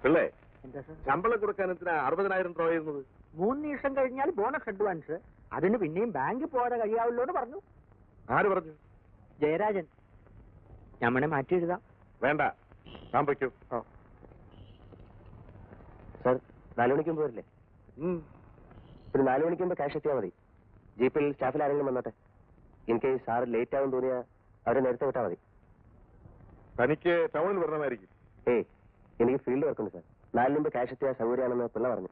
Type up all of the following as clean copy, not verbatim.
പിള്ളേ, ശമ്പളം കൊടുക്കാൻ 60,000 രൂപ വരുന്നത്? 3 ദിവസം കഴിഞ്ഞാൽ ബോണസ് അഡ്വാൻസ്. അതിന് പിന്നെയും ബാങ്കിൽ പോകാതെ കഴിയാവല്ലോ എന്ന് പറഞ്ഞു. ആര് പറഞ്ഞു? ജയരാജൻ. ഞമ്മനെ മാറ്റി എഴുതാം. വേണ്ട, ഞാൻ വയ്ക്കൂ. സാർ 4 മണിക്ക് മുമ്പ് വരില്ലേ? ഒരു 4 മണിക്ക് മുമ്പ് ക്യാഷ് എത്തിയാൽ മതി. ജീപ്പിൽ സ്റ്റാഫിൽ ആരെങ്കിലും വന്നോട്ടെ. എനിക്ക് സാറ് ലേറ്റ് ആവും തോന്നിയാൽ അവരെ നേരത്തെ വിട്ടാൽ മതി. തനിക്ക് ടൗണിൽ വരണമായിരിക്കും. എനിക്ക് ഫീൽഡ് വർക്കുണ്ട് സാർ. 4 മുമ്പ് ക്യാഷ് എത്തിയാൽ സൗകര്യമാണെന്ന് പിള്ള പറഞ്ഞു.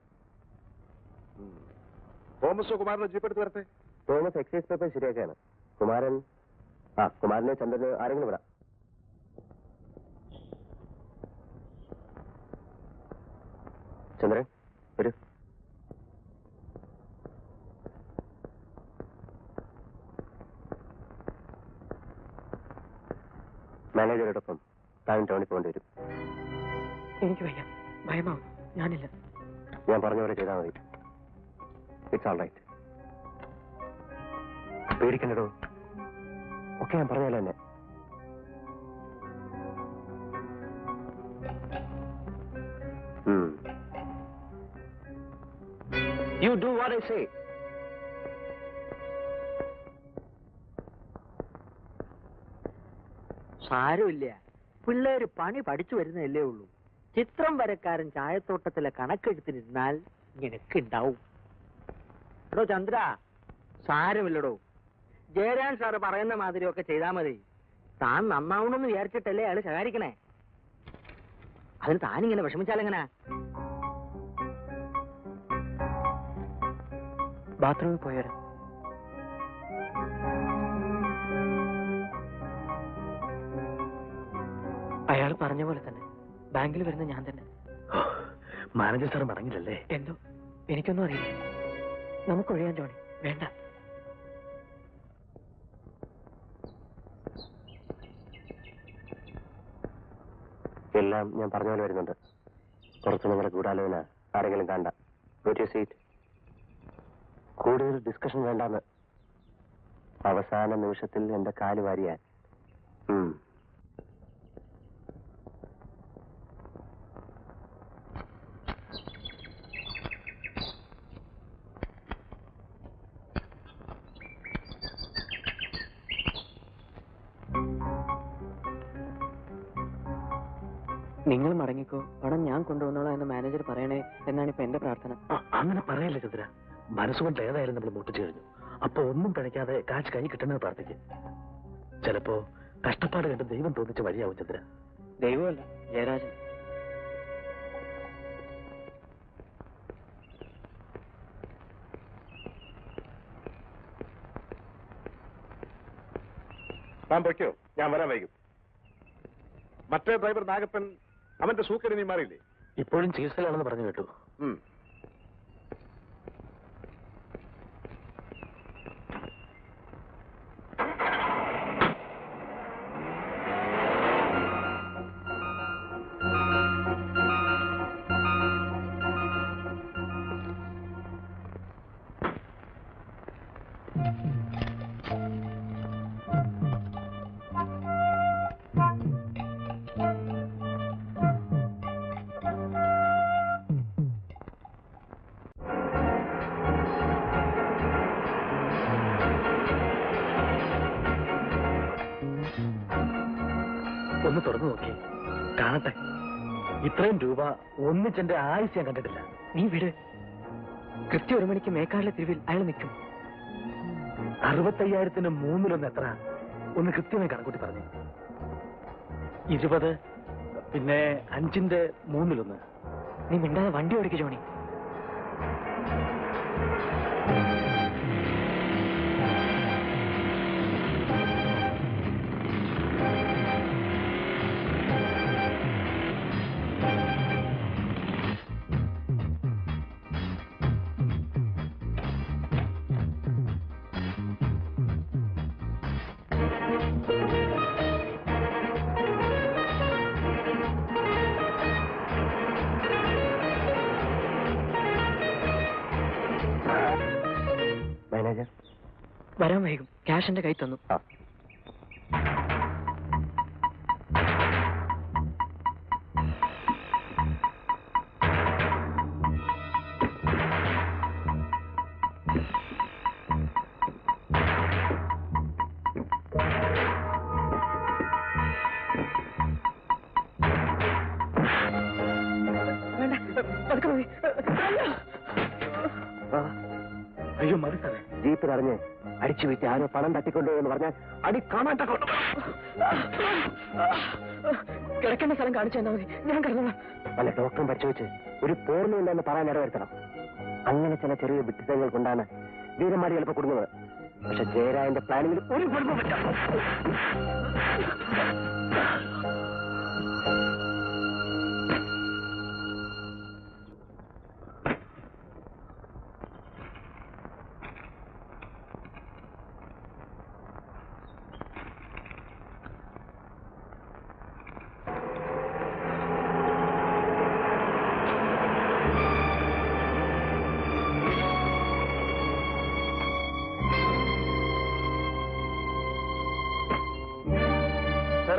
തോമസോ കുമാരനോ ജീപ്പ് എടുത്ത് വരട്ടെ. തോമസ് എക്സൈസ് പേപ്പർ ശരിയാക്കാണ്. കുമാരനെ ചന്ദ്രന് ആരെങ്കിലും വിടാം. ചന്ദ്രൻ വരൂ. മാനേജരോടൊപ്പം താൻ ടൗണിൽ പോകേണ്ടി വരും. എനിക്ക് വയ്യ, ഭയമാവും. ഞാനില്ല. ഞാൻ പറഞ്ഞ പോലെ ചെയ്താൽ മതി. It's all right. പേടിക്കണ്ടോ? ഒക്കെ ഞാൻ പറഞ്ഞാലോ എന്നെ. You do what I say. സാരമില്ല, പിള്ളേര് പണി പഠിച്ചു വരുന്നതല്ലേ ഉള്ളൂ. ചിത്രം വരക്കാരൻ ചായത്തോട്ടത്തിലെ കണക്കെടുത്തിരുന്നാൽ ഇങ്ങനെയൊക്കെ ഉണ്ടാവും. എടോ ചന്ദ്ര, സാരമില്ലടോ. ജയരാൻ സാറ് പറയുന്ന മാതിരിയൊക്കെ ചെയ്താൽ മതി. താൻ നന്നാവണമെന്ന് വിചാരിച്ചിട്ടല്ലേ അയാൾ ശകാരിക്കണേ. അതിന് താനിങ്ങനെ വിഷമിച്ചാലെങ്ങനാ? ബാത്റൂമിൽ പോയാലോ? അയാൾ പറഞ്ഞ പോലെ തന്നെ ബാങ്കിൽ വരുന്ന ഞാൻ തന്നെ. മാനേജർ സാർ പറഞ്ഞില്ലല്ലേ? എന്തോ എനിക്കൊന്നും അറിയില്ല. നമുക്ക് ഒഴിയാൻ ജോണി. വേണ്ട. എല്ലാം ഞാൻ പറഞ്ഞ പോലെ വരുന്നുണ്ട്. പുറത്ത് നിങ്ങളുടെ ഗൂഢാലോചന ആരെങ്കിലും കണ്ട. സീറ്റ്. കൂടുതൽ ഡിസ്കഷൻ വേണ്ടാന്ന്. അവസാന നിമിഷത്തിൽ എന്റെ കാല് വാരിയാൻ. നിങ്ങൾ മടങ്ങിക്കോ, പണം ഞാൻ കൊണ്ടുവന്നോളാം എന്ന് മാനേജർ പറയണേ എന്നാണ് ഇപ്പൊ എന്റെ പ്രാർത്ഥന. അങ്ങനെ പറയല്ലേ ചന്ദ്ര. മനസ്സുകൊണ്ട് ഏതായാലും നമ്മൾ മുട്ടിച്ചു കഴിഞ്ഞു. അപ്പൊ ഒന്നും പിഴയ്ക്കാതെ കാശ് കൈ കിട്ടണമെന്ന് പ്രാർത്ഥിക്കും. ചിലപ്പോ കഷ്ടപ്പാട് കണ്ട് ദൈവം തോന്നിച്ച വഴിയാവും ചന്ദ്ര. ദൈവമല്ല, ജയരാജൻ. താൻ പൊയ്ക്കോ, ഞാൻ വരാൻ വൈകും. മറ്റേ ഡ്രൈവർ നാഗപ്പൻ, അവന്റെ സൂക്കടി നീ മാറിയില്ലേ? ഇപ്പോഴും ചികിത്സയിലാണെന്ന് പറഞ്ഞു കേട്ടു. ഒന്ന് തുറന്നു നോക്കി കാണട്ടെ. ഇത്രയും രൂപ ഒന്നിച്ചെന്റെ ആയുസ് ഞാൻ കണ്ടിട്ടില്ല. നീ വിട്. കൃത്യം 1 മണിക്ക് മേക്കാടിലെ തെരുവിൽ അയാൾ നിൽക്കും. 65,000-ന് 3-1 എത്ര? ഒന്ന് കൃത്യമായി കണക്കൂട്ടി പറഞ്ഞു. 20, പിന്നെ 5-ന്റെ 3-1. നീ മിണ്ടാതെ വണ്ടി ഓടിക്ക് ജോണി. മാനേജർ വരാൻ വൈകും. ക്യാഷ് എന്റെ കൈ തന്നു. പതുക്കെ മതി. അയ്യോ മതി സാറേ. ജീപ്പ് അറിഞ്ഞ് അടിച്ചു വീഴ്ത്തി ആരോ പണം തട്ടിക്കൊണ്ടുപോയെന്ന് പറഞ്ഞാൽ അടി കാണാൻ കൊണ്ട് കിടക്കേണ്ട സ്ഥലം കാണിച്ചു തന്നാൽ മതി, ഞാൻ കിടന്നോളാം. അല്ല, ഡോക്ടറും പരിശോധിച്ച് ഒരു പൂർണ്ണമില്ലെന്ന് പറയാൻ ഇടവരുത്തണം. അങ്ങനെ ചില ചെറിയ വിഡ്ഢിത്തങ്ങൾ കൊണ്ടാണ് വീരന്മാരി എളുപ്പം കൊടുക്കുന്നത്. പക്ഷെ ജയരാജന്റെ പ്ലാനിങ്ങിൽ ഒരു കുഴപ്പം പറ്റാം.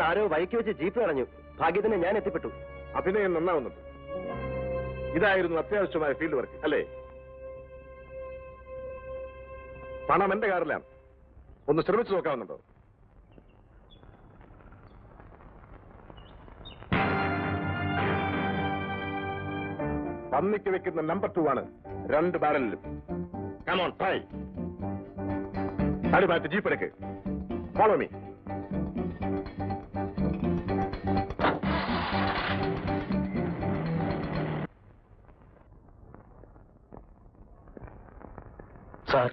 ആരോ വഴിക്ക് വെച്ച് ജീപ്പ് കളഞ്ഞു. ഭാഗ്യത്തിന് ഞാൻ എത്തിപ്പെട്ടു. അഭിനയം നന്നാവുന്നുണ്ട്. ഇതായിരുന്നു അത്യാവശ്യമായ ഫീൽഡ് വർക്ക് അല്ലേ? പണം എന്റെ കാറിലാണ്. ഒന്ന് ശ്രമിച്ചു നോക്കാവുന്നുണ്ടോ? പന്നിക്ക് വെക്കുന്ന നമ്പർ 2 ആണ് 2 ബാരലിലും. Come on try. തടി മാറ്റി ജീപ്പ് എടുക്ക്. Follow me. സാർ,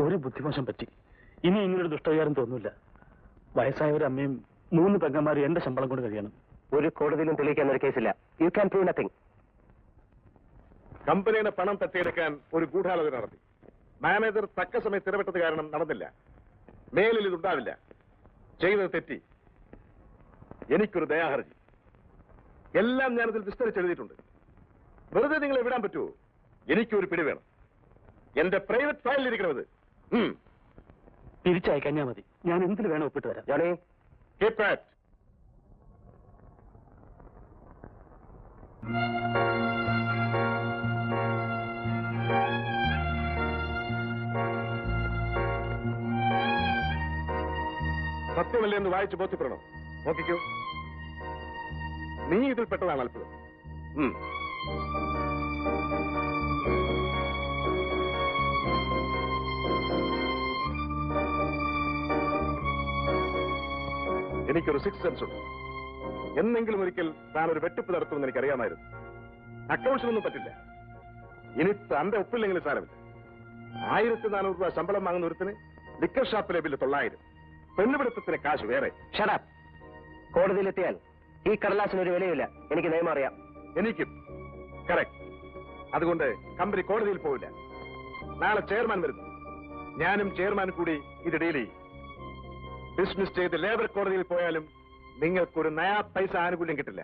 ഒരു ബുദ്ധിമോശം പറ്റി. ഇനി ഇങ്ങനൊരു ദുഷ്ടവിചാരം തോന്നില്ല. വയസ്സായ ഒരു അമ്മയും 3 പെങ്ങന്മാരും എന്റെ ശമ്പളം കൊണ്ട് കഴിയണം. ഒരു കോടതിയിലും തെളിയിക്കാൻ ഒരു കേസില്ല. You can prove nothing. കമ്പനിയുടെ പണം തട്ടിയെടുക്കാൻ ഒരു ഗൂഢാലോചന നടത്തി. മാനേജർ തക്ക സമയത്ത് ഇടപെട്ടത് കാരണം നടന്നില്ല. മേലിൽ ഇതുണ്ടാവില്ല. ചെയ്തത് തെറ്റി. എനിക്കൊരു ദയാഹർജി. എല്ലാം ഞാനതിൽ വിസ്തരിച്ചെഴുതിയിട്ടുണ്ട്. വെറുതെ നിങ്ങളെ വിടാൻ പറ്റുമോ? എനിക്കൊരു പിടി വേണം. എന്റെ പ്രൈവറ്റ് ഫയലിൽ ഇരിക്കണത്. തിരിച്ചയക്കഞ്ഞാ മതി. ഞാൻ എന്തിനു വേണം ഒപ്പിട്ട് തരാം. Johnny, keep it. സത്യമല്ലേ എന്ന് വായിച്ച് ബോധ്യപ്പെടണം. നോക്കിക്കോ, നീ ഇതിൽപ്പെട്ടതാണ് അത്ഭുതം. എനിക്കൊരു 6th സെൻസ് ഉണ്ട്. എന്നെങ്കിലും ഒരിക്കൽ താൻ ഒരു വെട്ടിപ്പ് നടത്തുമെന്ന് എനിക്കറിയാമായിരുന്നു. അക്കൗണ്ട്സിനൊന്നും പറ്റില്ല. ഇനി തന്റെ ഒപ്പില്ലെങ്കിലും സാരമില്ല. 1400 രൂപ ശമ്പളം വാങ്ങുന്ന ഒരുത്തിന് ലിക്കർ ഷാപ്പിലെ ബില്ല് 900. പെണ്ണുപിടുത്തത്തിന് കാശ് വേറെ. ഷടപ്പ്. കോടതിയിലെത്തിയാൽ ഈ കടലാസിനൊരു വിലയില്ല. എനിക്ക് നിയമം അറിയാം. എനിക്കും. കറക്റ്റ്. അതുകൊണ്ട് കമ്പനി കോടതിയിൽ പോവില്ല. നാളെ ചെയർമാൻ വരുന്നു. ഞാനും ചെയർമാൻ കൂടി ഇത് ഡീൽ ചെയ്യും. ഡിസ്മിസ് ചെയ്ത് ലേബർ കോടതിയിൽ പോയാലും നിങ്ങൾക്കൊരു നയാ പൈസ ആനുകൂല്യം കിട്ടില്ല.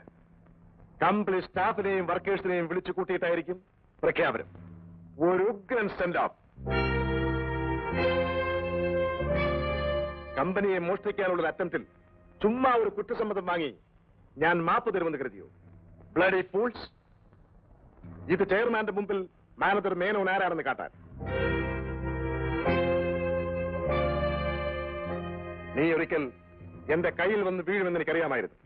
കമ്പനി സ്റ്റാഫിനെയും വർക്കേഴ്സിനെയും വിളിച്ചു കൂട്ടിയിട്ടായിരിക്കും പ്രഖ്യാപനം. ഒരു ഉഗ്രൻ സെൻഡ് ഓഫ്. കമ്പനിയെ മോഷ്ടിക്കാനുള്ള അറ്റംപ്റ്റിൽ ചുമ്മാ ഒരു കുറ്റസമ്മതം വാങ്ങി ഞാൻ മാപ്പ് തരുമെന്ന് കരുതിയോ? Bloody fools. ഇത് ചെയർമാന്റെ മുമ്പിൽ മാനേജർ മേനോൻ ആരാണെന്ന് കാട്ടാൻ. നീ ഒരിക്കൽ എന്റെ കയ്യിൽ വന്ന് വീഴുമെന്ന് എനിക്കറിയാമായിരുന്നു.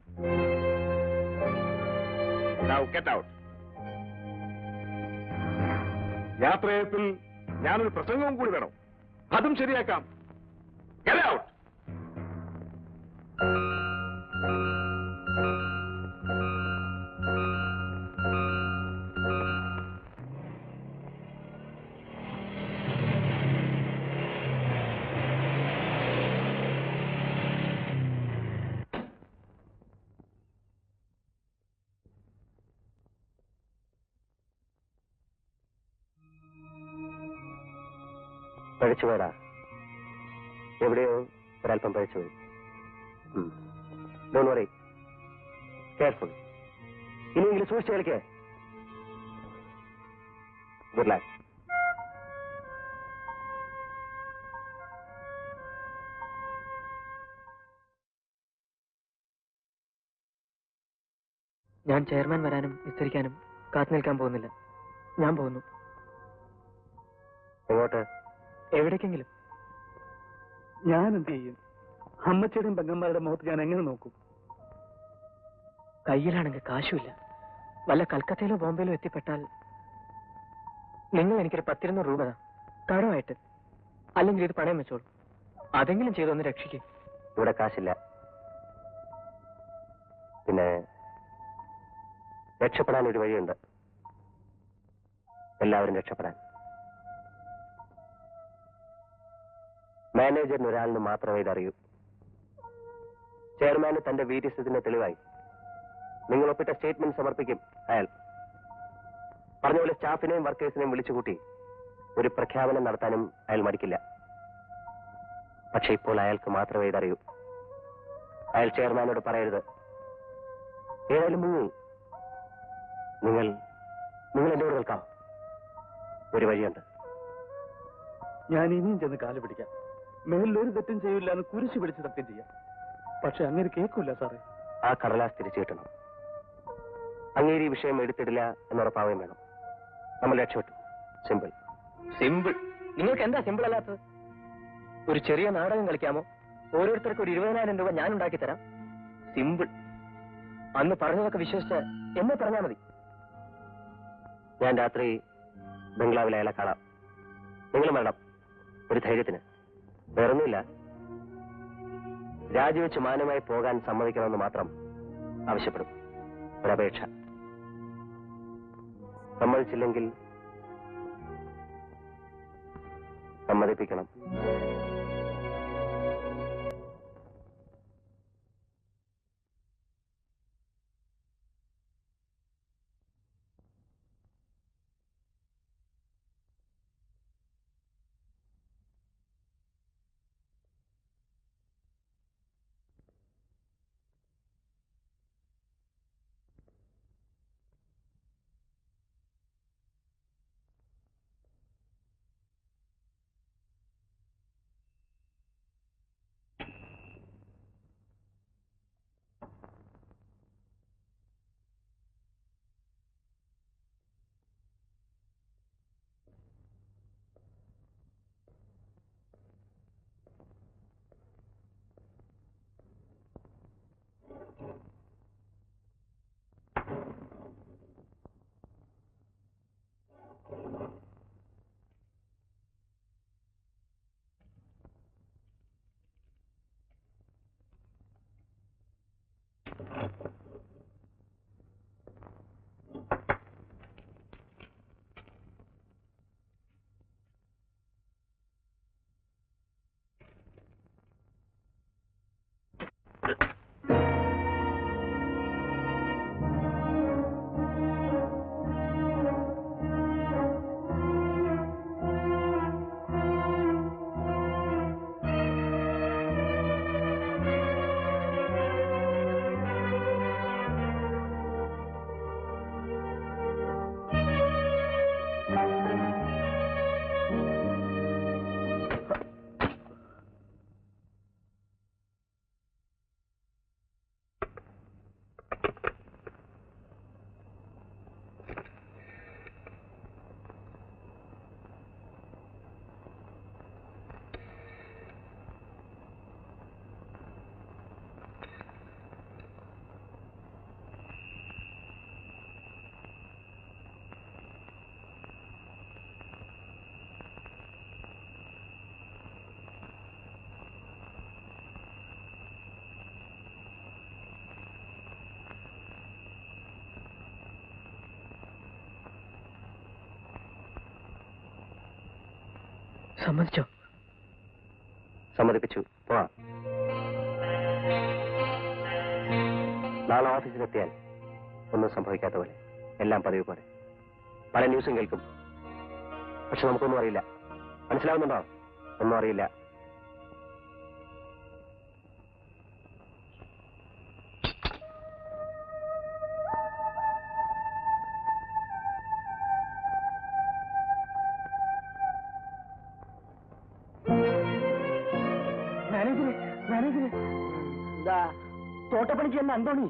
Now get out. യാത്രയത്തിൽ ഞാനൊരു പ്രസംഗവും കൂടി വേണം. അതും ശരിയാക്കാം. Get out. പഴിച്ചുപോയടാ. എവിടെയോ ഒരല്പം പഴിച്ചുപോയി. Don't worry. കെയർഫുൾ. ഇനിയെങ്കിലും സൂക്ഷിച്ച് കളിക്കേ. Good luck. ഞാൻ ചെയർമാൻ വരാനും വിസ്തരിക്കാനും കാത്തു നിൽക്കാൻ പോകുന്നില്ല. ഞാൻ പോകുന്നു. എങ്ങോട്ട്? എവിടേക്കെങ്കിലും. ഞാൻ എന്ത് ചെയ്യും? അമ്മച്ചിയുടെയും പെങ്ങന്മാരുടെ മുഖത്ത് ഞാൻ എങ്ങനെ നോക്കും? കയ്യിലാണെങ്കിൽ കാശുമില്ല. വല്ല കൽക്കത്തയിലോ ബോംബെയിലോ എത്തിപ്പെട്ടാൽ നിങ്ങൾ എനിക്കൊരു 10,200 രൂപ കടമായിട്ട്, അല്ലെങ്കിൽ ഇത് പണയം വെച്ചോളൂ. അതെങ്കിലും ചെയ്തൊന്ന് രക്ഷിക്കും. ഇവിടെ കാശില്ല. പിന്നെ രക്ഷപ്പെടാൻ ഒരു വഴിയുണ്ട്. എല്ലാവരും രക്ഷപ്പെടാൻ. മാനേജറിന് ഒരാളിന് മാത്രമേ ഇതറിയൂ. ചെയർമാന് തന്റെ വീര്യസ്ഥിതിന്റെ തെളിവായി നിങ്ങൾ ഒപ്പിട്ട സ്റ്റേറ്റ്മെന്റ് സമർപ്പിക്കും. അയാൾ പറഞ്ഞപോലെ സ്റ്റാഫിനെയും വർക്കേഴ്സിനെയും വിളിച്ചുകൂട്ടി ഒരു പ്രഖ്യാപനം നടത്താനും അയാൾ മടിക്കില്ല. പക്ഷെ ഇപ്പോൾ അയാൾക്ക് മാത്രമേ ഇതറിയൂ. അയാൾ ചെയർമാനോട് പറയരുത്. ഏതായാലും നിങ്ങൾ എന്റെ കൂടെ നിൽക്കാം. ഒരു വഴിയുണ്ട്. ഞാൻ ഇനിയും ചെന്ന് കാല് പിടിക്കാം. മേലിലൊരു തെറ്റും ചെയ്യില്ല എന്ന് കുരിശ് പിടിച്ച് സത്യം ചെയ്യാം. പക്ഷെ അങ്ങനെ കേൾക്കൂല സാറേ. ആ കടലാസ് തിരിച്ചു കിട്ടണം. അങ്ങേരി വിഷയം എടുത്തിടില്ല എന്നുറപ്പാവുകയും വേണം. നമ്മൾ രക്ഷപ്പെട്ടു. സിമ്പിൾ. സിമ്പിൾ? നിങ്ങൾക്ക് എന്താ സിമ്പിൾ അല്ലാത്തത്? ഒരു ചെറിയ നാടകം കളിക്കാമോ? ഓരോരുത്തർക്കും ഒരു 20,000 രൂപ ഞാൻ ഉണ്ടാക്കി തരാം. സിമ്പിൾ. അന്ന് പറഞ്ഞതൊക്കെ വിശ്വസിച്ച് എന്നെ പറഞ്ഞാൽ മതി. ഞാൻ രാത്രി ബംഗ്ലാവിൽ അയാളെ കാണാം. നിങ്ങളും വേണം ഒരു ധൈര്യത്തിന്. വേറൊന്നുമില്ല. രാജിവെച്ച് മാന്യമായി പോകാൻ സമ്മതിക്കണമെന്ന് മാത്രം ആവശ്യപ്പെടും. ഒരപേക്ഷ. സമ്മതിച്ചില്ലെങ്കിൽ സമ്മതിപ്പിക്കണം. സമ്മതിച്ചോ? സമ്മതിപ്പിച്ചു. പോവാം. നാളെ ഓഫീസിലെത്തിയാൽ ഒന്നും സംഭവിക്കാത്ത പോലെ, എല്ലാം പതിവ് പോലെ. പല ന്യൂസും കേൾക്കും. പക്ഷെ നമുക്കൊന്നും അറിയില്ല. മനസ്സിലാവുന്നുണ്ടോ? ഒന്നും അറിയില്ല. തോട്ടപ്പണിക്ക് എന്ന അന്തോണി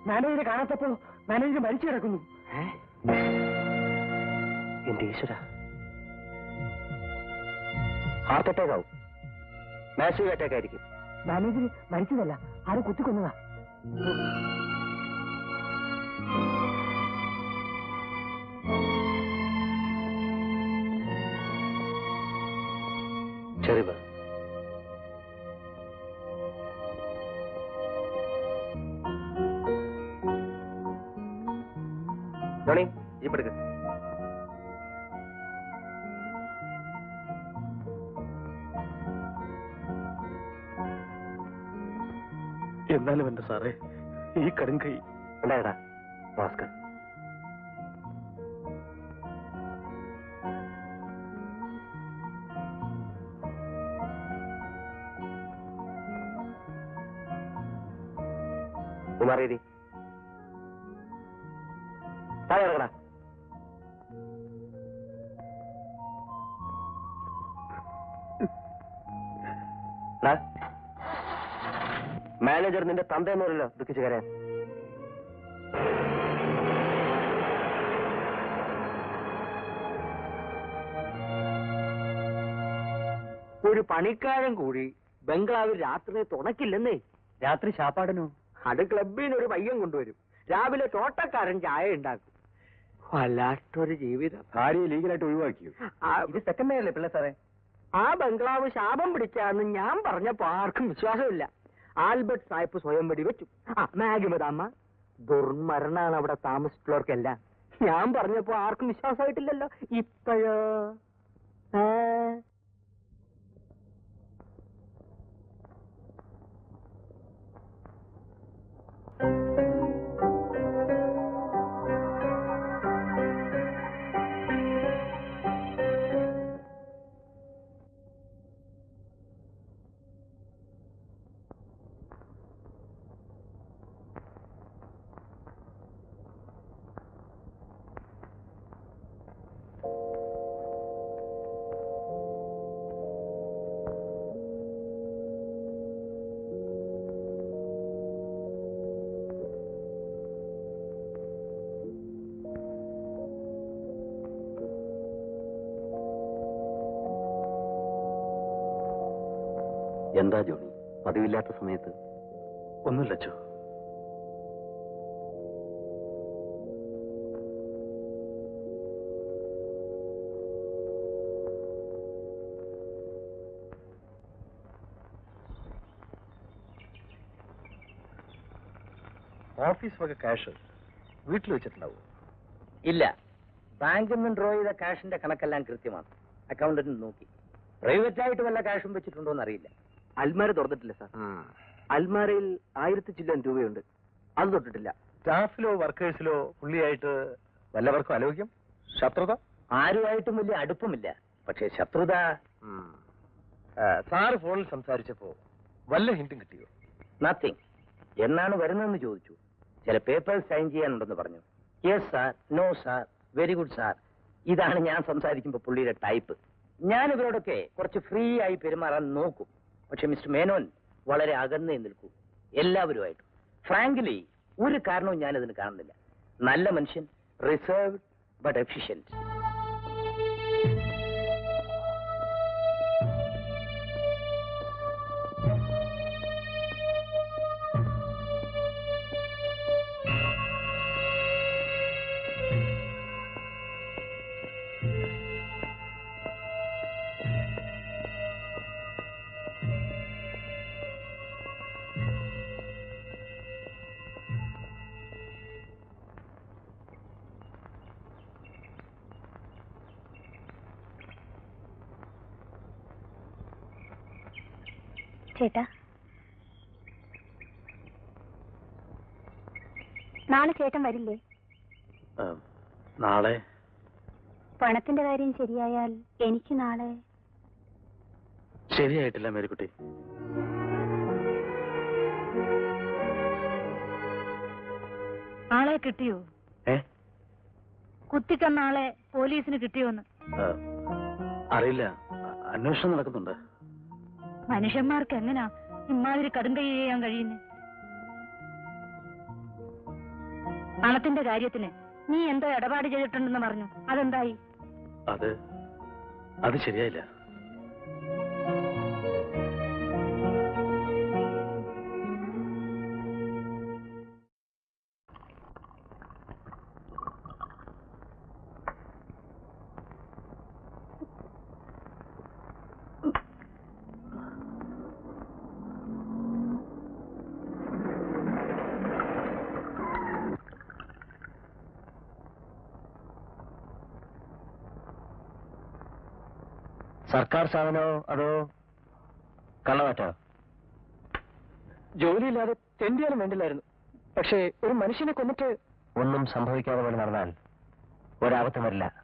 മാനേജരെ കാണാത്തപ്പോ മാനേജർ മരിച്ചു കിടക്കുന്നു. എന്റെ ഈശ്വര, ഹാർട്ട് അറ്റാക്ക് ആവും. മാസീവ് അറ്റാക്ക് ആയിരിക്കും. മാനേജർ മരിച്ചതല്ല, ആരും കുത്തിക്കൊന്നതാ. ശരി വാ. ജോണി ജീപ്പെടുക്ക്. എന്നാലും എന്റെ സാറേ, ഈ കടുങ്കൈ. ഉണ്ടായടാ ഭാസ്കർ. കുമാരേരി താഴെ ഇറങ്ങടാ. മാനേജർ നിന്റെ തന്തയെന്നല്ലോ ദുഃഖിച്ചു കരയാൻ. ഒരു പണിക്കാരൻ കൂടി ബംഗ്ലാവിൽ രാത്രി തുണക്കില്ലെന്നേ. രാത്രി ശാപ്പാടനോ? അത് ക്ലബിൽ നിന്ന് ഒരു പയ്യൻ കൊണ്ടുവരും. രാവിലെ തോട്ടക്കാരൻ ചായ ഉണ്ടാക്കും. വല്ലാത്തൊരു ജീവിതം. ഭാര്യയെ ലീഗലായിട്ട് ഒഴിവാക്കിയോ? ഇത് സെക്കൻഡ് അല്ലേ പിള്ളേ സാറേ? ആ ബംഗ്ലാവ് ശാപം പിടിക്കാന്ന് ഞാൻ പറഞ്ഞപ്പോ ആർക്കും വിശ്വാസമില്ല. ആൽബർട്ട് സാഹിബ് സ്വയം വെടിവെച്ചു. മാഗി മദാമ്മ ദുർമരണാണ് അവിടെ താമസിച്ചിട്ടുള്ളവർക്കെല്ലാം. ഞാൻ പറഞ്ഞപ്പോ ആർക്കും വിശ്വാസമായിട്ടില്ലല്ലോ. ഇപ്പോഴോ എന്താ ജോണി പതിവില്ലാത്ത സമയത്ത്? ഒന്നുമില്ല അച്ചോ. ഓഫീസ് വക ക്യാഷ് വീട്ടിൽ വെച്ചിട്ടുണ്ടാവും? ഇല്ല. ബാങ്കിൽ നിന്ന് ഡ്രോ ചെയ്ത കാഷിന്റെ കണക്കെല്ലാം കൃത്യമാണ്. അക്കൗണ്ടന്റ് നോക്കി. പ്രൈവറ്റ് ആയിട്ട് വല്ല കാഷും വെച്ചിട്ടുണ്ടോ എന്നറിയില്ല. അൽമാര തുറന്നിട്ടില്ല സാർ. അൽമാരയിൽ 1000 ചില്ലം രൂപയുണ്ട്. അത് തൊട്ടിട്ടില്ല. സ്റ്റാഫിലോ വർക്കേഴ്സിലോ പുള്ളിയായിട്ട് വല്ലവർക്കും ആലോചിക്കും? ശത്രുത? ആരുമായിട്ടും വലിയ അടുപ്പമില്ല. പക്ഷേ ശത്രുത. സാറ് ഫോണിൽ സംസാരിച്ചപ്പോ വല്ല ഹിന്റും കിട്ടിയോ? നത്തിങ്. എന്നാണ് വരുന്നതെന്ന് ചോദിച്ചു. ചില പേപ്പേഴ്സ് സൈൻ ചെയ്യാനുണ്ടെന്ന് പറഞ്ഞു. Yes sir, no sir, very good sir. ഇതാണ് ഞാൻ സംസാരിക്കുമ്പോൾ പുള്ളിയുടെ ടൈപ്പ്. ഞാൻ ഇവരോടൊക്കെ കുറച്ച് ഫ്രീ ആയി പെരുമാറാൻ നോക്കും. പക്ഷെ മിസ്റ്റർ മേനോൻ വളരെ അകന്നേ നിൽക്കൂ എല്ലാവരുമായിട്ടും. ഫ്രാങ്ക്ലി ഒരു കാരണവും ഞാൻ ഇതിന് കാണുന്നില്ല. നല്ല മനുഷ്യൻ, റിസർവ്ഡ് ബട്ട് എഫിഷ്യന്റ്. ചേട്ടാ, നാളെ ചേട്ടൻ വരില്ലേ? നാളെ പണത്തിന്റെ കാര്യം ശരിയായാൽ എനിക്ക് നാളെ. ശരിയായിട്ടില്ല മേരിക്കുട്ടി. ആളെ കിട്ടിയോ? കുത്തിക്കൊന്ന ആളെ പോലീസിന് കിട്ടിയോന്ന്? അറിയില്ല, അന്വേഷണം നടക്കുന്നുണ്ട്. മനുഷ്യന്മാർക്ക് എങ്ങനാ ഇമാതിരി കടുങ്കൈ ചെയ്യാൻ കഴിയുന്നേ? പണത്തിന്റെ കാര്യത്തിന് നീ എന്തോ ഇടപാട് ചെയ്തിട്ടുണ്ടെന്ന് പറഞ്ഞു. അതെന്തായി? അത് ശരിയായില്ല. സർക്കാർ സ്ഥാപനമോ അതോ കള്ളമാറ്റോ? ജോലിയില്ലാതെ തെണ്ടിയാലും വേണ്ടില്ലായിരുന്നു. പക്ഷേ ഒരു മനുഷ്യനെ കൊന്നിട്ട് ഒന്നും സംഭവിക്കാതെ പോലെ നടന്നാൽ ഒരാപത്തും വരില്ല.